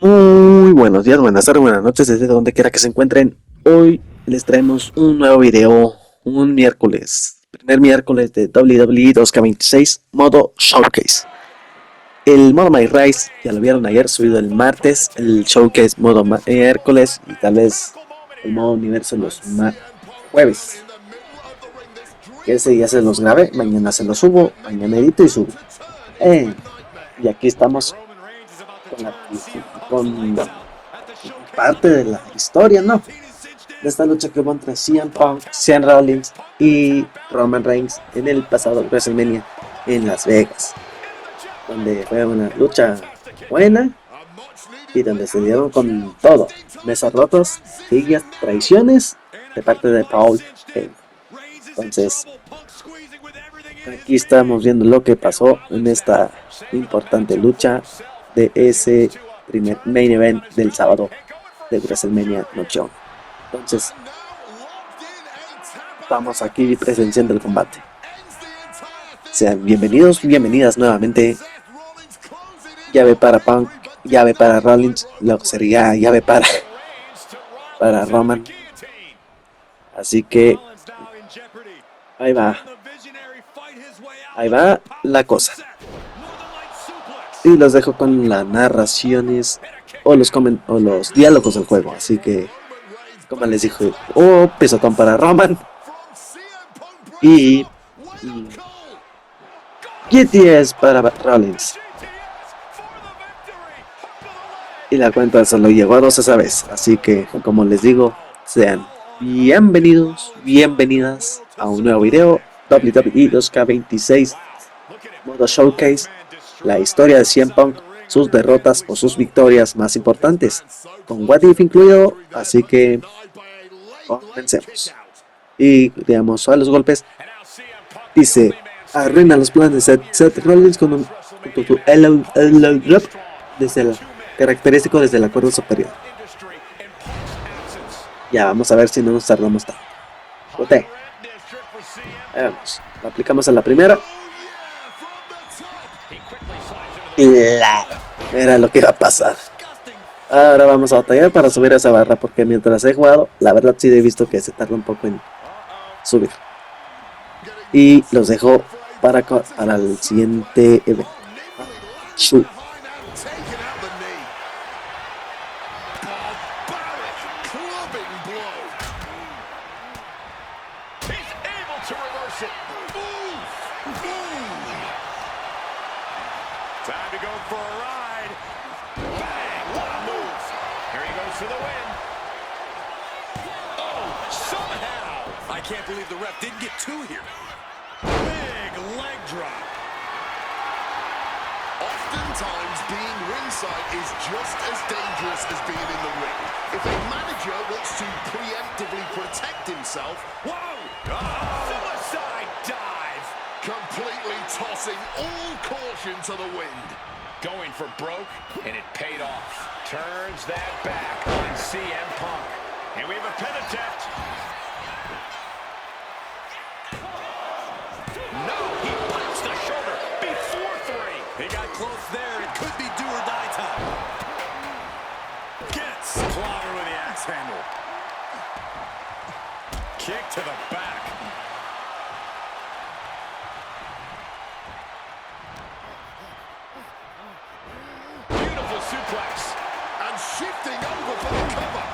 Muy buenos días, buenas tardes, buenas noches, desde donde quiera que se encuentren. Hoy les traemos un nuevo video, un miércoles, primer miércoles de WWE 2K26, modo Showcase. El modo My Rise ya lo vieron ayer, subido el martes, el Showcase modo miércoles y tal vez el modo universo los jueves. Que ese ya se los grabé, mañana se los subo, mañana edito y subo. Y aquí estamos con con parte de la historia, ¿no? De esta lucha que hubo entre CM Punk, Sean Rollins y Roman Reigns en el pasado WrestleMania en Las Vegas, donde fue una lucha buena y donde se dieron con todo, mesas rotas, sillas, traiciones de parte de Paul Heyman. Entonces, aquí estamos viendo lo que pasó en esta importante lucha de ese primer main event del sábado de WrestleMania Noche 1. Entonces, estamos aquí presenciando el combate. Sean bienvenidos, bienvenidas nuevamente. Llave para Punk, llave para Rollins, luego sería llave para Roman. Así que ahí va. Ahí va la cosa. Y los dejo con las narraciones o los diálogos del juego. Así que, como les dije, pisotón para Roman. Y GTS para Rollins. Y la cuenta solo llegó a 2 esa vez. Así que, como les digo, sean bienvenidos, bienvenidas a un nuevo video. WWE 2K26 Modo Showcase. La historia de CM Punk, sus derrotas o sus victorias más importantes. Con What If incluido. Así que, comencemos. Y digamos, a los golpes. Dice, arruina los planes de Seth Rollins con un drop desde el característico desde la cuerda superior. Ya, vamos a ver si no nos tardamos tanto. Boté. Ahí vamos. Lo aplicamos a la primera. Era lo que iba a pasar. Ahora vamos a batallar para subir a esa barra, porque mientras he jugado, la verdad sí he visto que se tarda un poco en subir. Y los dejo para el siguiente evento. Time to go for a ride. Bang! What a move. Here he goes for the win. Oh, somehow. I can't believe the ref didn't get two here. Big leg drop. Oftentimes, being ringside is just as dangerous as being in the ring. If a manager wants to preemptively protect himself, Whoa! Oh, suicide dive. completely tossing all caution to the wind. Going for broke, and it paid off. Turns that back on CM Punk. And we have a pin attempt. No, he pops the shoulder before three. He got close there. It could be do or die time. Gets clobbered with the axe handle. Kick to the back. Suplex. And shifting over for the cover.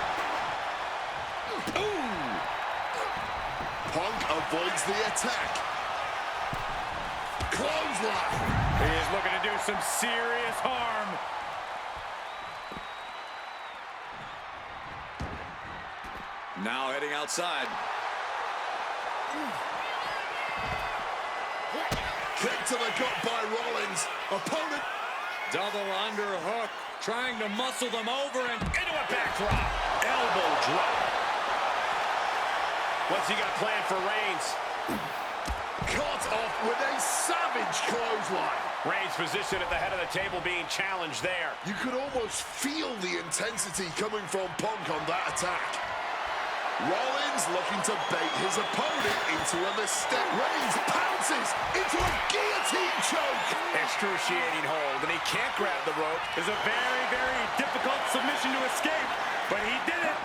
Ooh. Punk avoids the attack. Clothesline. He is looking to do some serious harm. Now heading outside. Kick to the gut by Rollins. Opponent. Double underhook, trying to muscle them over and into a backdrop. Elbow drop. What's he got planned for Reigns? Cut off with a savage clothesline. Reigns' position at the head of the table being challenged there. You could almost feel the intensity coming from Punk on that attack. Rollins looking to bait his opponent into a mistake. Reigns pounces into a guillotine choke. Excruciating hold, and he can't grab the rope. It's a very, very difficult submission to escape, but he did it.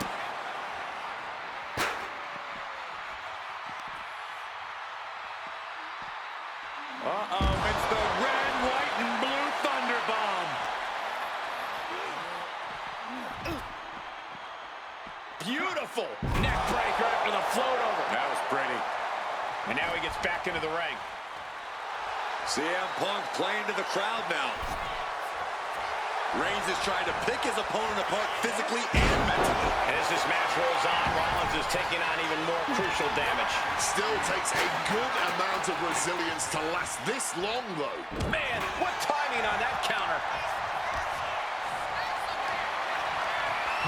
Uh-oh, it's the red, white, and blue Thunderbomb. Beautiful neck breaker after the float over. That was pretty. And now he gets back into the ring. CM Punk playing to the crowd now. Reigns is trying to pick his opponent apart physically and mentally. And as this match rolls on, Rollins is taking on even more crucial damage. Still takes a good amount of resilience to last this long, though. Man, what timing on that counter.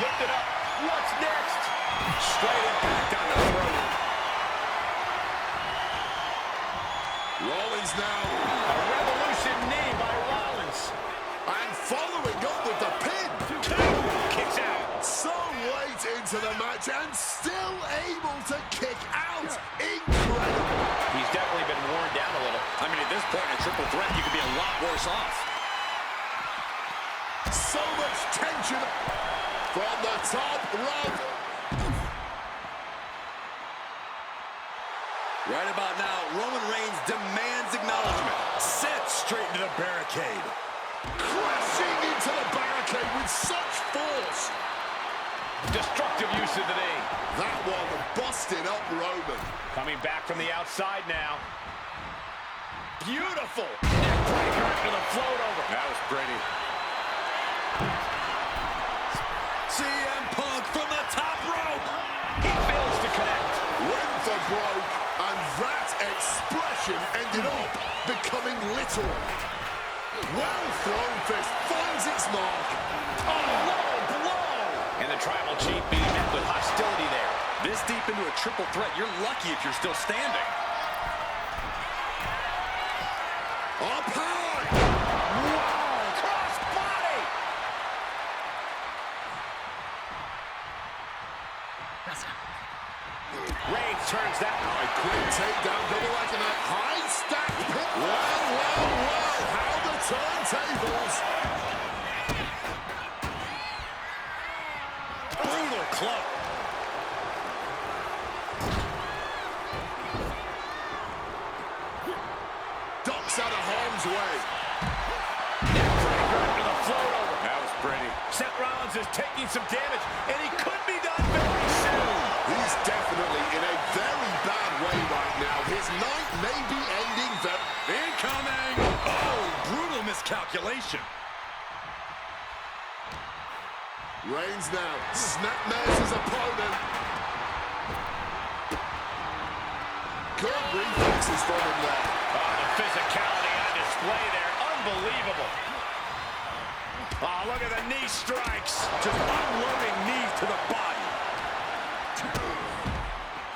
Lift it up. What's next? Straight impact on the throat. Rollins now. A revolution knee by Rollins. And following up with the pin. Two. Kicks out. So late into the match and still able to kick out. Incredible. He's definitely been worn down a little. I mean, at this point in a triple threat, you could be a lot worse off. So much tension from the top rope. Right about now, Roman Reigns demands acknowledgement. Sent straight into the barricade. Crashing into the barricade with such force. Destructive use of the knee. That one busted up Roman. Coming back from the outside now. Beautiful. Neck breaker after the float over. That was pretty. CM Punk from the top rope. He fails to connect. Went for broke, and that expression ended up becoming literal. Well thrown fist finds its mark. Oh, low blow. And the tribal chief being met with hostility there. This deep into a triple threat, you're lucky if you're still standing. Up high. Wow, cross body. Reigns turns that. A quick takedown, double leg in that high stack pin. Well, how the turntables. Brutal club. Ducks out of harm's way. Neck breaker after the float over. That was pretty. Seth Rollins is taking some damage, and he could be done very soon. He's definitely in a very bad way right now. His night may be ending very... Incoming! Oh, brutal miscalculation. Reigns now snapmares his opponent. Good reflexes from him there. Oh, the physicality on display there. Unbelievable. Oh, look at the knee strikes. Just unloading knees to the body.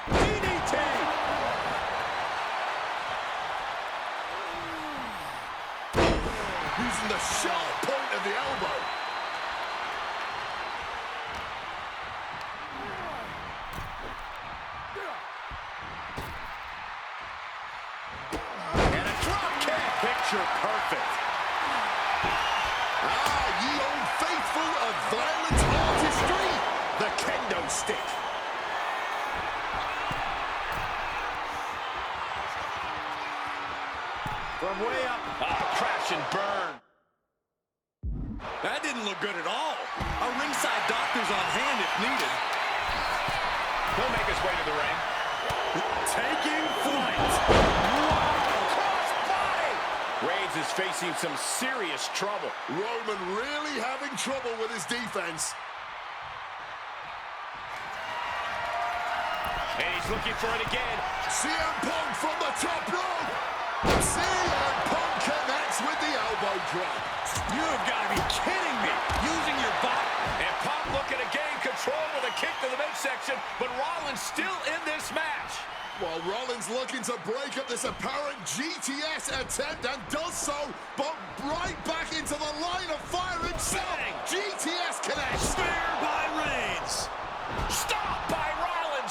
DDT. Using the sharp point of the elbow. And a drop kick. Picture perfect. Ye old faithful of violent artistry, the kendo stick. From way up. Crash and burn. That didn't look good at all. A ringside doctor's on hand if needed. He'll make his way to the ring. Taking flight. Cross body. Reigns is facing some serious trouble. Roman really having trouble with his defense. And he's looking for it again. CM Punk from the top rope. CM Punk connects with the elbow drop. You have got to be kidding me. Using your body. And Punk looking to gain control with a kick to the midsection, but Rollins still in this match. While Rollins looking to break up this apparent GTS attempt and does so, but right back into the line of fire himself. Bang. GTS connects. Spear by Reigns. Stop by Rollins.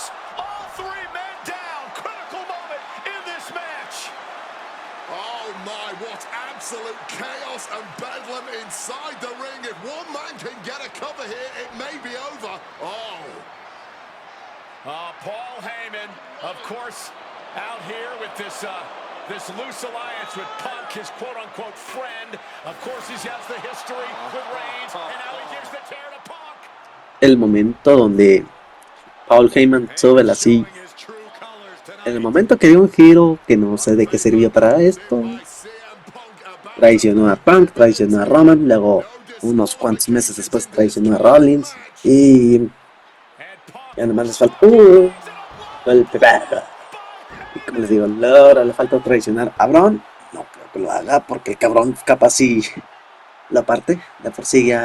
can get a cover here, it may be over. Oh. Paul Heyman, of course, out here with this loose alliance with Punk, his quote-unquote friend. Of course, he has the history with Reigns, and now he gives the tear to Punk. El momento donde Paul Heyman sube la silla. En el momento que dio un giro que no sé de qué sirvió para esto. Traicionó a Punk, traicionó a Roman, luego unos cuantos meses después traicionó a Rollins y ya nomás les falta golpe bajo. Y como les digo, ahora le falta traicionar a Braun. No creo que lo haga porque el cabrón capaz si la parte la persigue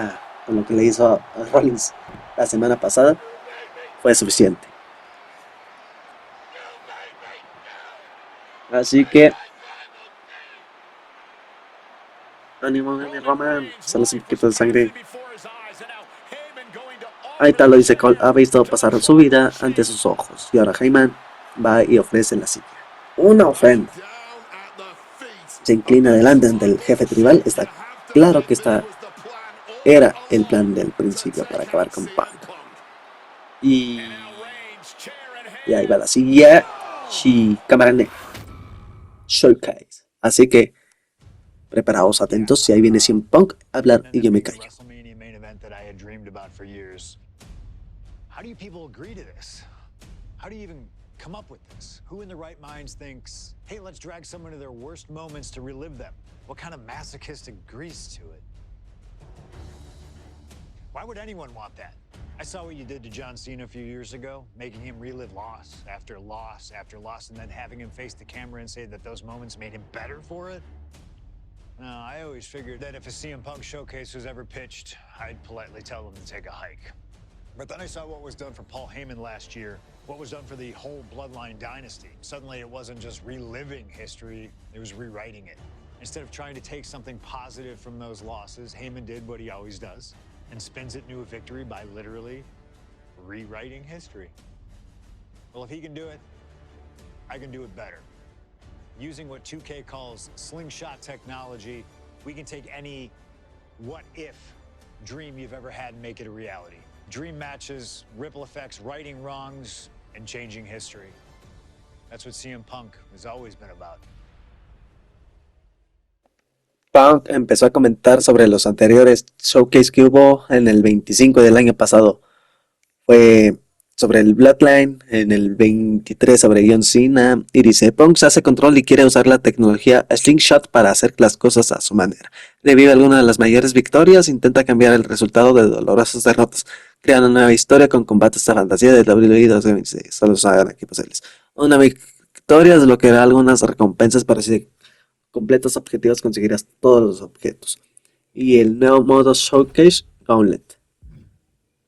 con lo que le hizo a Rollins la semana pasada fue suficiente. Así que ánimo, Roman, solo un poquito de sangre. Ahí está, lo dice Cole, ha visto pasar su vida ante sus ojos. Y ahora Heyman va y ofrece la silla. Una ofrenda. Se inclina delante ante el jefe tribal. Está claro que esta era el plan del principio para acabar con Punk. Y ahí va la silla. Y cámara negra. Showcase. Así que preparaos, atentos, si ahí viene CM Punk a hablar y yo me callo. How do you people agree to this? How do you even come up with this? Who in their right minds thinks, hey, let's drag someone to their worst moments to relive them? What kind of masochistic agrees to it? Why would anyone want that? I saw what you did to John Cena a few years ago, making him relive loss after loss after loss, and then having him face the camera and say that those moments made him better for it. No, I always figured that if a CM Punk showcase was ever pitched, I'd politely tell them to take a hike. But then I saw what was done for Paul Heyman last year, what was done for the whole Bloodline dynasty. Suddenly it wasn't just reliving history, it was rewriting it. Instead of trying to take something positive from those losses, Heyman did what he always does and spins it into a victory by literally rewriting history. Well, if he can do it, I can do it better. Using what 2K calls slingshot technology, we can take any what-if dream you've ever had and make it a reality. Dream matches, ripple effects, righting wrongs, and changing history. That's what CM Punk has always been about. Punk empezó a comentar sobre los anteriores showcase que hubo en el 25 del año pasado. Fue sobre el Bloodline, en el 23 sobre John Cena, y dice, Punk se hace control y quiere usar la tecnología Slingshot para hacer las cosas a su manera. Debido a alguna de las mayores victorias, intenta cambiar el resultado de dolorosas derrotas, crea una nueva historia con combates de fantasía de WWE 2026, solo se hagan aquí posibles. Una victoria es lo que da algunas recompensas para si completos objetivos conseguirás todos los objetos. Y el nuevo modo Showcase Gauntlet.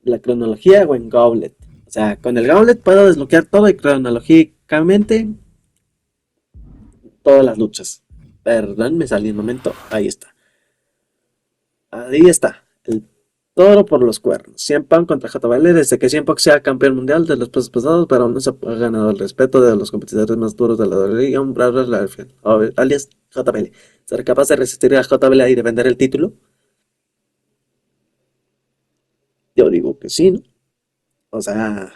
La cronología o en Gauntlet. O sea, con el Gauntlet puedo desbloquear todo y cronológicamente todas las luchas. Perdón, me salí un momento. Ahí está. Ahí está. El toro por los cuernos. CM Punk contra JBL. Desde que CM Punk sea campeón mundial de los pesos pesados, pero aún no se ha ganado el respeto de los competidores más duros de la WWE, un Brawler alias JBL. ¿Será capaz de resistir a JBL y de vender el título? Yo digo que sí, ¿no? O sea,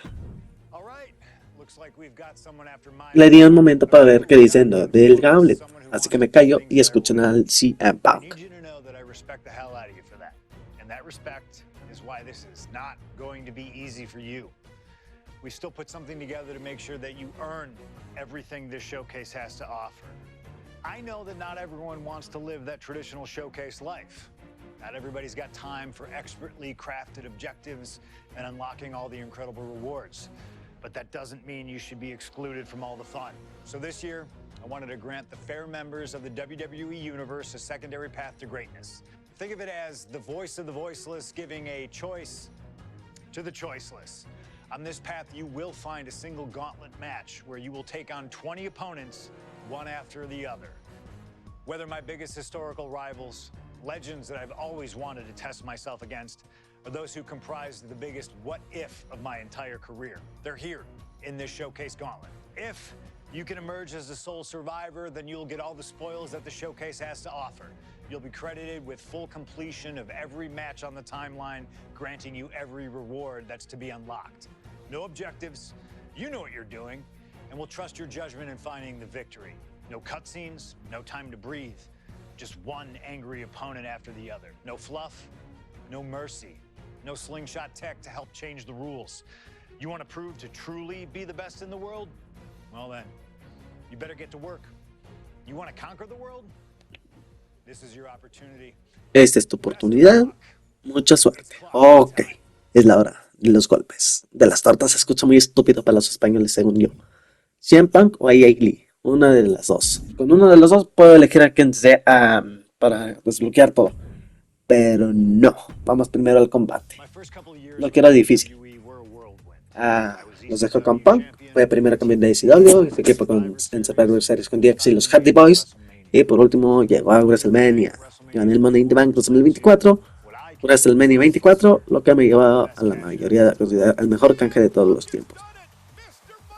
le di un momento para ver qué dicen del Gauntlet, así que me callo y escuchen al CM Punk. We still put something together to make sure that you earn everything this showcase has to offer. I know that not everyone wants to live that traditional showcase life. Not everybody's got time for expertly crafted objectives and unlocking all the incredible rewards. But that doesn't mean you should be excluded from all the fun. So this year, I wanted to grant the fair members of the WWE Universe a secondary path to greatness. Think of it as the voice of the voiceless giving a choice to the choiceless. On this path, you will find a single gauntlet match where you will take on 20 opponents, one after the other. Whether my biggest historical rivals, legends that I've always wanted to test myself against, or those who comprise the biggest what-if of my entire career. They're here in this showcase gauntlet. If you can emerge as the sole survivor, then you'll get all the spoils that the showcase has to offer. You'll be credited with full completion of every match on the timeline, granting you every reward that's to be unlocked. No objectives, you know what you're doing, and we'll trust your judgment in finding the victory. No cutscenes, no time to breathe. Just one angry opponent after the other. No fluff, no mercy, no slingshot tech to help change the rules. You want to prove to truly be the best in the world? Well then, you better get to work. You want to conquer the world? This is your opportunity. Esta es tu oportunidad. Mucha suerte. Ok, es la hora de los golpes. De las tortas se escucha muy estúpido para los españoles, según yo. CM Punk o AA Lee, una de las dos. Con uno de los dos puedo elegir a quien sea para desbloquear todo. Pero no, vamos primero al combate. Lo que era difícil. Los dejo con Punk. Fue primero campeón de ECW, su equipo en Survivor Series con DX y los Hardy Boys. Y por último llegó a WrestleMania. Gané el Money in the Bank 2024. WrestleMania 24, lo que me llevó a la mayoría de considerar el mejor canje de todos los tiempos.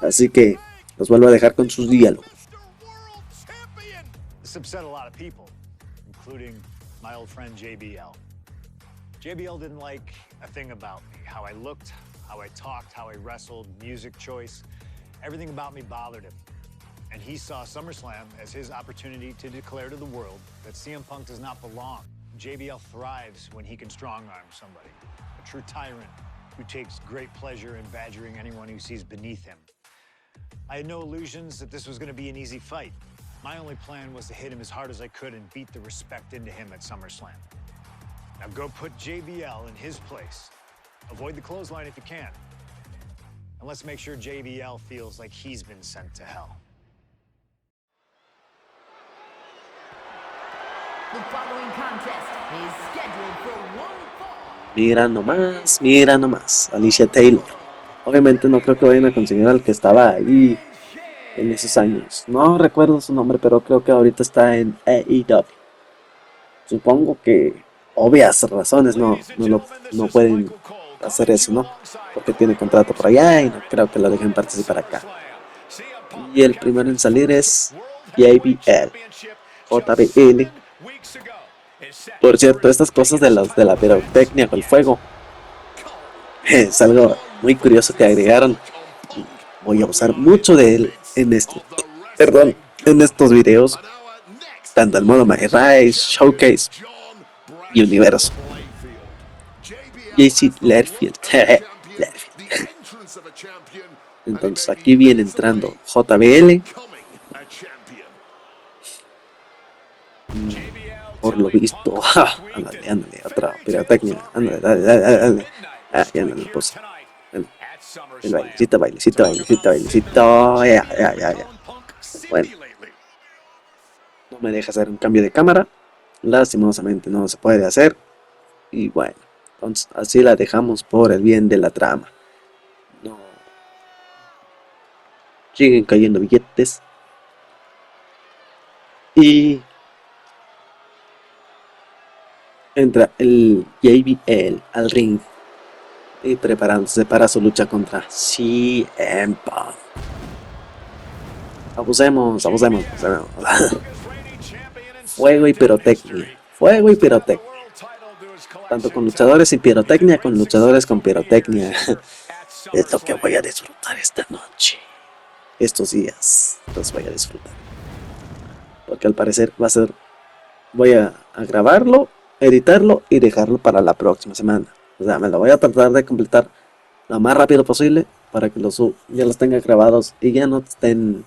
Así que los vuelvo a dejar con sus diálogos. This upset a lot of people, including my old friend JBL. JBL didn't like a thing about me, how I looked, how I talked, how I wrestled, music choice. Everything about me bothered him. And he saw SummerSlam as his opportunity to declare to the world that CM Punk does not belong. JBL thrives when he can strong-arm somebody. A true tyrant who takes great pleasure in badgering anyone who sees beneath him. I had no illusions that this was going to be an easy fight. My only plan was to hit him as hard as I could and beat the respect into him at SummerSlam. Now go put JBL in his place. Avoid the clothesline if you can. And let's make sure JBL feels like he's been sent to hell. The following contest is scheduled for one fall. Mira nomás, Alicia Taylor. Obviamente no creo que vayan a conseguir al que estaba ahí en esos años. No recuerdo su nombre, pero creo que ahorita está en AEW. Supongo que obvias razones no pueden hacer eso, ¿no? Porque tiene contrato por allá y no creo que lo dejen participar acá. Y el primero en salir es JBL. Por cierto, estas cosas de la pirotecnia con el fuego es algo muy curioso que agregaron. Voy a usar mucho de él en estos videos, tanto el modo Mejor, Showcase y Universo. JC Lerfield. Entonces aquí viene entrando JBL. Por lo visto, ándale, otra pirotecnia, ándale. Ya no le puse. El bailecito, ya. Bueno, no me deja hacer un cambio de cámara, lastimosamente no se puede hacer. Y bueno, entonces así la dejamos por el bien de la trama. No. Siguen cayendo billetes. Y entra el JBL al ring y preparándose para su lucha contra CM Punk. Abusemos. Fuego y pirotecnia. Tanto con luchadores y pirotecnia, con luchadores con pirotecnia. Es lo que voy a disfrutar esta noche. Estos días los voy a disfrutar. Porque al parecer voy a grabarlo, editarlo y dejarlo para la próxima semana. O sea, me lo voy a tratar de completar lo más rápido posible para que ya los tenga grabados y ya no estén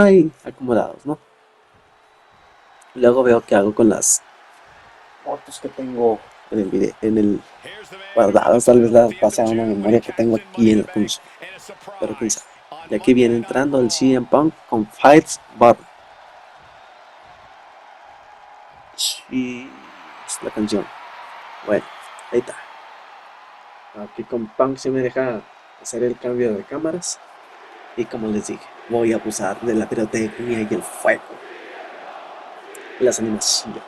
ahí acomodados, ¿no? Luego veo qué hago con las fotos que tengo en el video, guardadas. Tal vez las pase a una memoria que tengo aquí en la consola. Pero quién sabe. Y aquí viene entrando el CM Punk con Fights Bar. Y es la canción. Bueno, ahí está. Aquí con Punk se me deja hacer el cambio de cámaras. Y como les dije, voy a abusar de la pirotecnia y el fuego. Y las animaciones.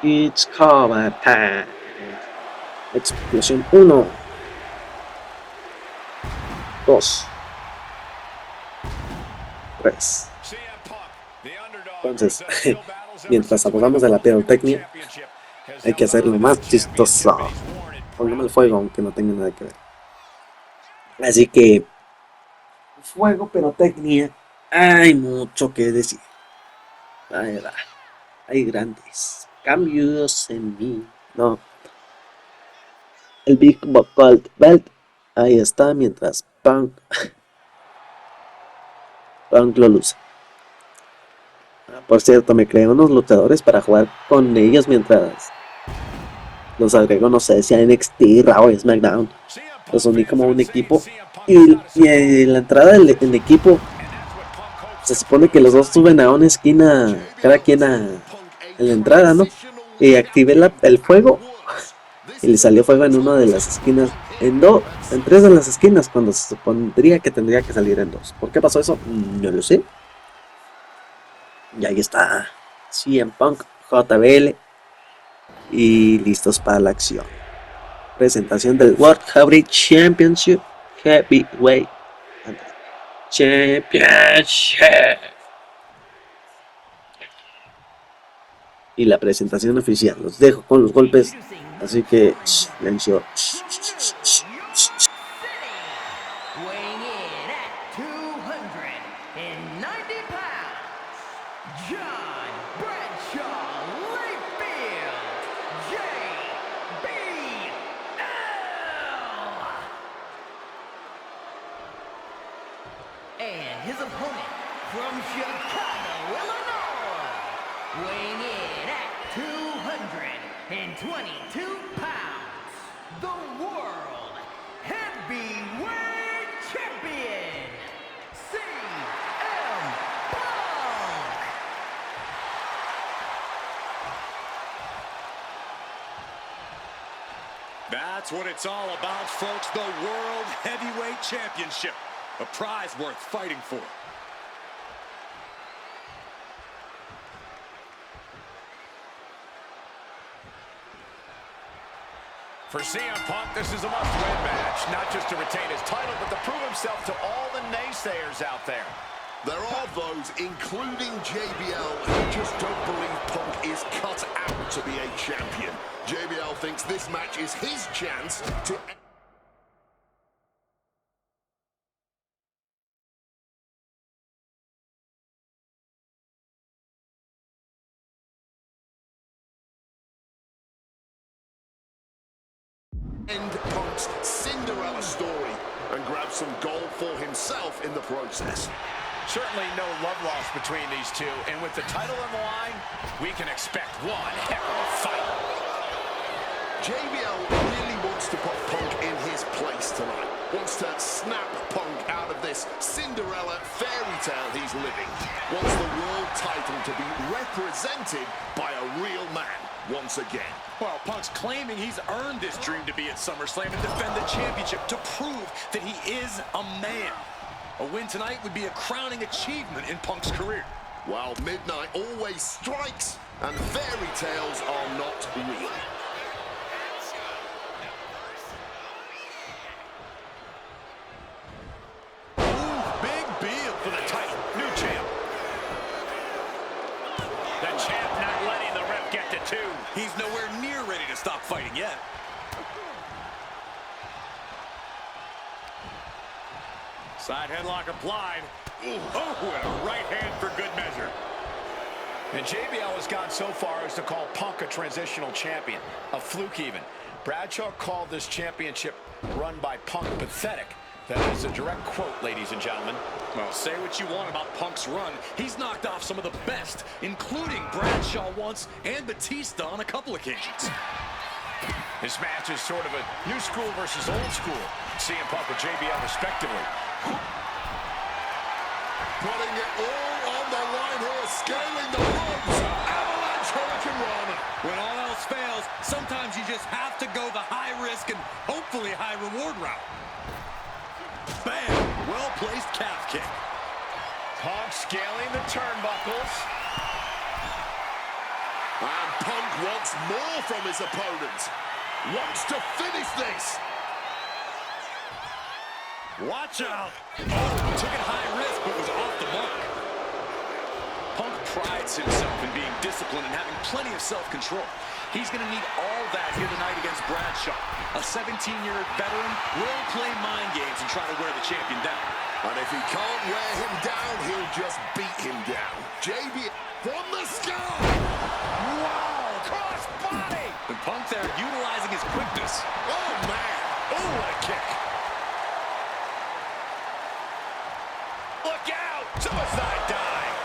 It's cover time. Explosión 1, 2, 3. Entonces, mientras abusamos de la pirotecnia, hay que hacerlo más chistoso. Pongamos el fuego, aunque no tenga nada que ver. Así que, fuego, pirotecnia, hay mucho que decir. Ahí va. Hay grandes cambios en mí. No. El Big Belt. Ahí está, mientras Punk lo luce. Por cierto, me creé unos luchadores para jugar con ellos mientras los agrego, no sé, si a NXT, Raw y SmackDown. Los uní como un equipo. Y la entrada del equipo, se supone que los dos suben a una esquina, cada quien en la entrada, ¿no? Y activé el fuego y le salió fuego en una de las esquinas, en tres de las esquinas, cuando se supondría que tendría que salir en dos. ¿Por qué pasó eso? No lo sé. Y ahí está CM Punk, JBL y listos para la acción. Presentación del World Heavyweight Championship Heavyweight Championship. Y la presentación oficial. Los dejo con los golpes. Así que silencio. Weighing in at 290 pounds, John Bradshaw Layfield, JBL. And his opponent from Chicago, Illinois, weighing in at 222 pounds, the World Heavyweight Champion, CM Punk. That's what it's all about, folks. The World Heavyweight Championship. A prize worth fighting for. For CM Punk, this is a must-win match, not just to retain his title, but to prove himself to all the naysayers out there. There are those, including JBL, who just don't believe Punk is cut out to be a champion. JBL thinks this match is his chance to... end Punk's Cinderella story and grab some gold for himself in the process. Certainly no love lost between these two, and with the title on the line, we can expect one heck of a fight. JBL really wants to put Punk in his place tonight. Wants to snap Punk out of this Cinderella fairy tale he's living. Wants the world title to be represented by a real man once again. Well, Punk's claiming he's earned this dream to be at SummerSlam and defend the championship to prove that he is a man. A win tonight would be a crowning achievement in Punk's career. Well, midnight always strikes, and fairy tales are not real. Big deal for the title. New champ. The champ not letting the ref get to two. He's nowhere near ready to stop fighting yet. Side headlock applied. Oh, and a right hand for good measure. And JBL has gone so far as to call Punk a transitional champion, a fluke even. Bradshaw called this championship run by Punk pathetic. That is a direct quote, ladies and gentlemen. Well, say what you want about Punk's run. He's knocked off some of the best, including Bradshaw once and Batista on a couple occasions. This match is sort of a new school versus old school. CM Punk with JBL respectively. Putting it all on the line here, scaling the ropes. Avalanche Hurricane Rana. When all else fails, sometimes you just have to go the high risk and hopefully high reward route. Bam! Well-placed calf kick. Punk scaling the turnbuckles. And Punk wants more from his opponent. Wants to finish this. Watch out! Oh, took it high risk, but was off the mark. Punk prides himself in being disciplined and having plenty of self-control. He's going to need all that here tonight against Bradshaw. A 17-year veteran will play mind games and try to wear the champion down. And if he can't wear him down, he'll just beat him down. JB from the sky! Wow, cross body! And Punk there utilizing his quickness. Oh, man! Oh, what a kick! Look out! Suicide dive!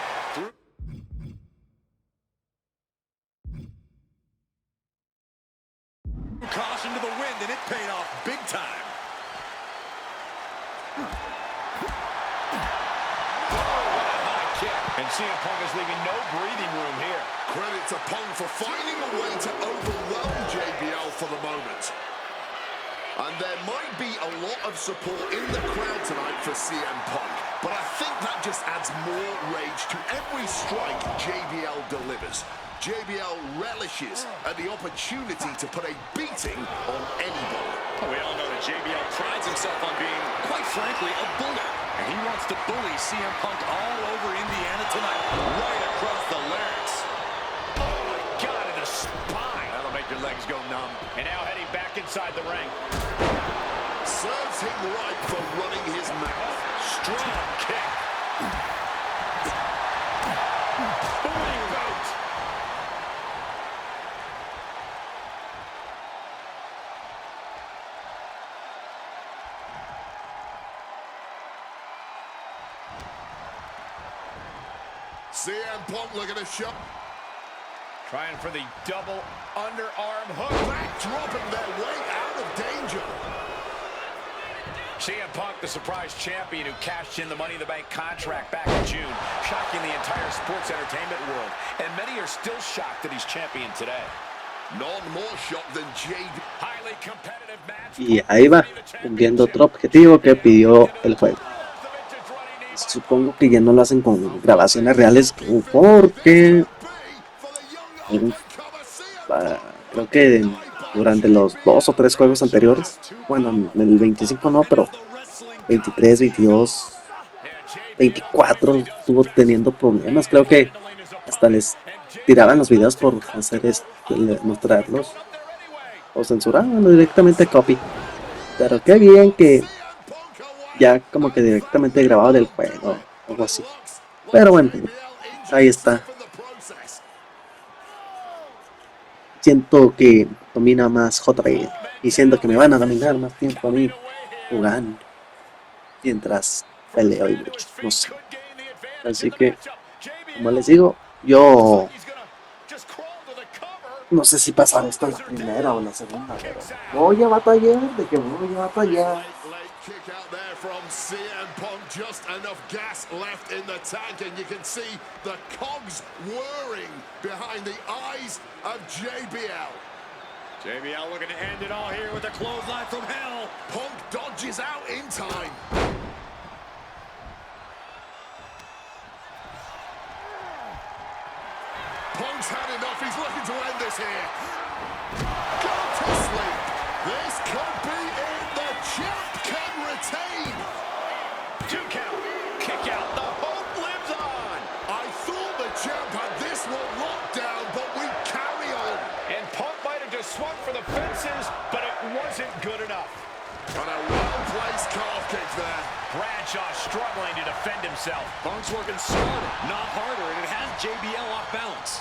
Caution to the wind, and it paid off big time. And CM Punk is leaving no breathing room here. Credit to Punk for finding a way to overwhelm JBL for the moment. And there might be a lot of support in the crowd tonight for CM Punk, but I think that just adds more rage to every strike JBL delivers. JBL relishes at the opportunity to put a beating on anybody. We all know that JBL prides himself on being, quite frankly, a bully. And he wants to bully CM Punk all over Indiana tonight. Right across the larynx. Oh, my God, in the spine. That'll make your legs go numb. And now heading back inside the ring. Serves him right for running his mouth. Strong kick. Boom, boot. CM Punk looking to show. Trying for the double underarm hook. Backdropping their way out of danger. CM Punk, the surprise champion who cashed in the Money in the Bank contract back in June, shocking the entire sports entertainment world. And many are still shocked that he's champion today. None more shocked than JB. Highly competitive match. Y ahí va, cumpliendo otro objetivo que pidió el juego. Supongo que ya no lo hacen con grabaciones reales porque creo que durante los 2 o 3 juegos anteriores, bueno, en el 25 no, pero 23, 22, 24 estuvo teniendo problemas. Creo que hasta les tiraban los videos por hacer esto, mostrarlos o censuraban directamente copy. Pero qué bien que ya como que directamente grabado del juego, algo así. Pero bueno, ahí está. Siento que domina más JP y siento que me van a dominar más tiempo a mí jugando mientras peleo y mucho, no sé. Así que, como les digo, yo no sé si pasar esto en la primera o en la segunda, pero voy a batallar, de que voy a batallar. Kick out there from CM Punk, just enough gas left in the tank, and you can see the cogs whirring behind the eyes of JBL. JBL looking to end it all here with a clothesline from hell. Punk dodges out in time. Punk's had enough, he's looking to end this here. Go to sleep. This could be it, the champ can retain. 2 count, kick out, the hope lives on. I thought the champ had this one locked down, but we carry on. And Punk might have just swung for the fences, but it wasn't good enough. And a well-placed calf kick there. Bradshaw struggling to defend himself. Punk's working smarter, not harder, and it has JBL off balance.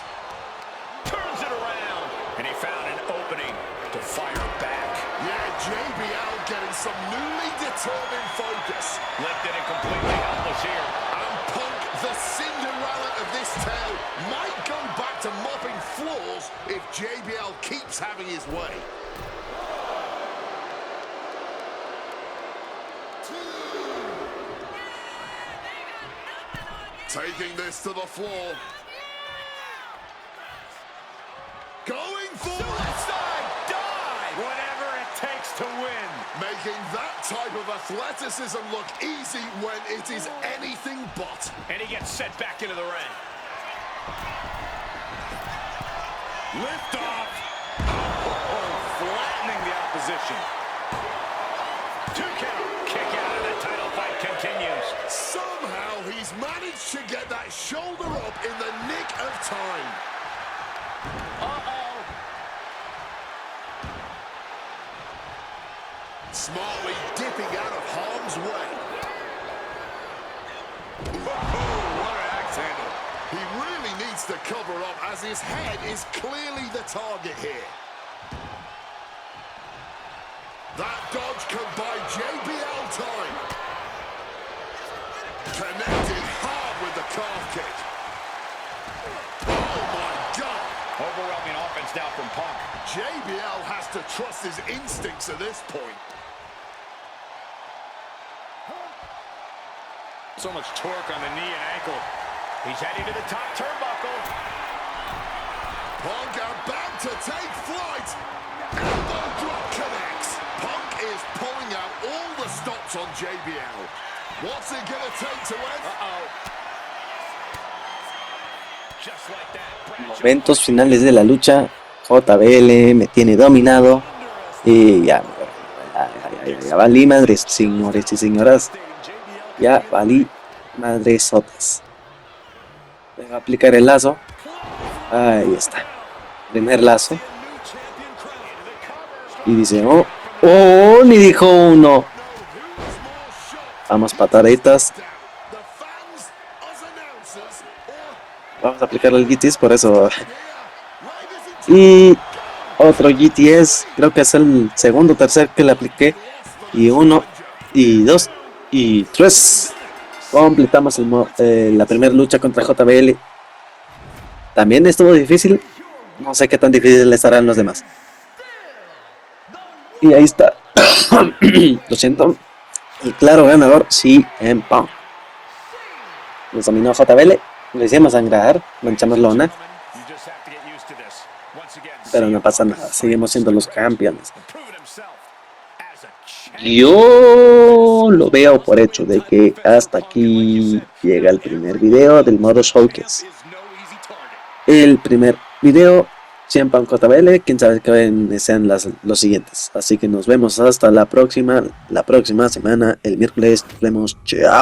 Turns it around, and he found an opening to fire back. Yeah, JBL getting some newly determined focus. Lifted and completely helpless here. And Punk, the Cinderella of this tale, might go back to mopping floors if JBL keeps having his way. Taking this to the floor. Going for Suicide dive! Whatever it takes to win. making that type of athleticism look easy when it is anything but. And he gets sent back into the ring. Lift off. Oh, flattening the opposition. 2 count. Kick out, and the title fight continues. Somehow he's He's managed to get that shoulder up in the nick of time. Uh-oh. Smartly dipping out of harm's way. Whoa, what an axe handle. He really needs to cover up as his head is clearly the target here. That dodge can buy JBL time. Connected hard with the calf kick. Oh my God. Overwhelming offense now from Punk. JBL has to trust his instincts at this point. So much torque on the knee and ankle. He's heading to the top turnbuckle. Punk about to take flight. Elbow drop connects. Punk is pulling out all the stops on JBL. What's it gonna take to end? Uh-oh. Just like that. Momentos finales de la lucha. JBL me tiene dominado. Y ya valí madres, señores y señoras. Ya valí madresotas. Le va a aplicar el lazo. Ahí está. Primer lazo. Y dice, oh, ni dijo uno. Vamos, pataditas. Vamos a aplicar el GTS, por eso. Y otro GTS. Creo que es el segundo o tercer que le apliqué. Y uno, y dos, y tres. Completamos la primera lucha contra JBL. También estuvo difícil. No sé qué tan difícil estarán los demás. Y ahí está. Lo siento. El claro ganador, CM Punk. Nos dominó JBL. Lo hicimos sangrar. Manchamos lona. Pero no pasa nada. Seguimos siendo los campeones. Yo lo veo por hecho de que hasta aquí llega el primer video del modo showcase. El primer video, CM Punk JBL, quién sabe que sean los siguientes. Así que nos vemos hasta la próxima semana, el miércoles. Nos vemos, chao.